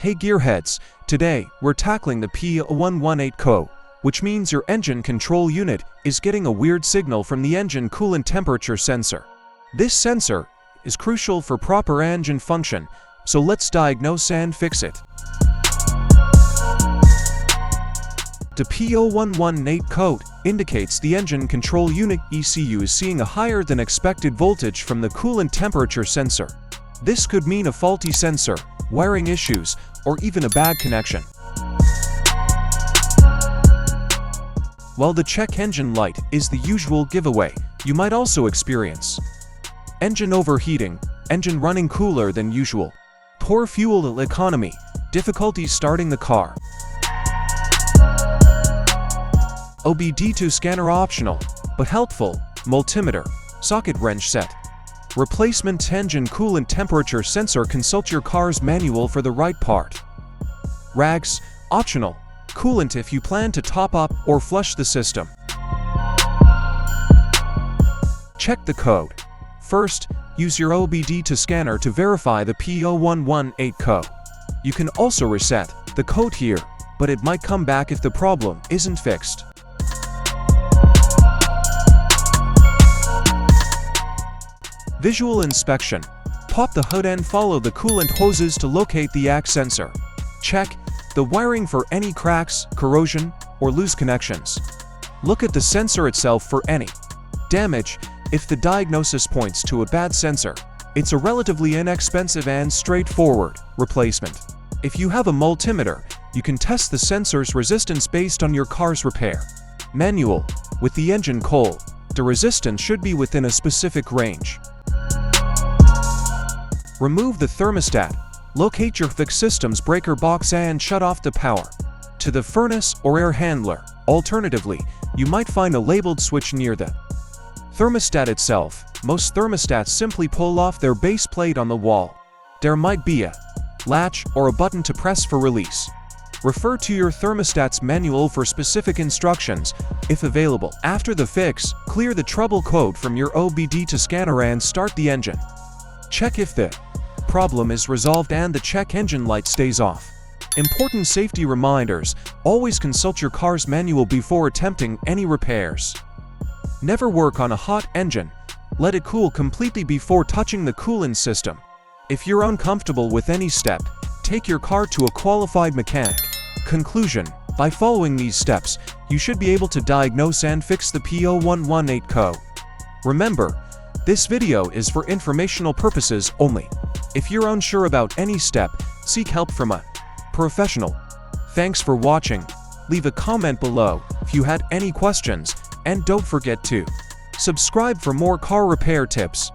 Hey gearheads, today we're tackling the P0118 code, which means your engine control unit is getting a weird signal from the engine coolant temperature sensor. This sensor is crucial for proper engine function, so let's diagnose and fix it. The P0118 code indicates the engine control unit ECU is seeing a higher than expected voltage from the coolant temperature sensor. This could mean a faulty sensor, wiring issues, or even a bad connection. While the check engine light is the usual giveaway, you might also experience engine overheating, engine running cooler than usual, poor fuel economy, difficulties starting the car. OBD-II scanner optional, but helpful, multimeter, socket wrench set. Replacement engine coolant temperature sensor. Consult your car's manual for the right part. Rags, optional, coolant if you plan to top up or flush the system. Check the code. First, use your OBD-II scanner to verify the P0118 code. You can also reset the code here, but it might come back if the problem isn't fixed. Visual inspection. Pop the hood and follow the coolant hoses to locate the ACC sensor. Check the wiring for any cracks, corrosion, or loose connections. Look at the sensor itself for any damage. If the diagnosis points to a bad sensor, it's a relatively inexpensive and straightforward replacement. If you have a multimeter, you can test the sensor's resistance based on your car's repair manual. With the engine cold, the resistance should be within a specific range. Remove the thermostat. Locate your fixed system's breaker box and shut off the power to the furnace or air handler. Alternatively, you might find a labeled switch near the thermostat itself. Most thermostats simply pull off their base plate on the wall. There might be a latch or a button to press for release. Refer to your thermostat's manual for specific instructions, if available. After the fix, clear the trouble code from your OBD-II scanner and start the engine. Check if the problem is resolved and the check engine light stays off. Important safety reminders: always consult your car's manual before attempting any repairs. Never work on a hot engine. Let it cool completely before touching the coolant system. If you're uncomfortable with any step, take your car to a qualified mechanic. Conclusion: by following these steps, you should be able to diagnose and fix the P0118 code. Remember, this video is for informational purposes only. If you're unsure about any step, seek help from a professional. Thanks for watching. Leave a comment below if you had any questions, and don't forget to subscribe for more car repair tips.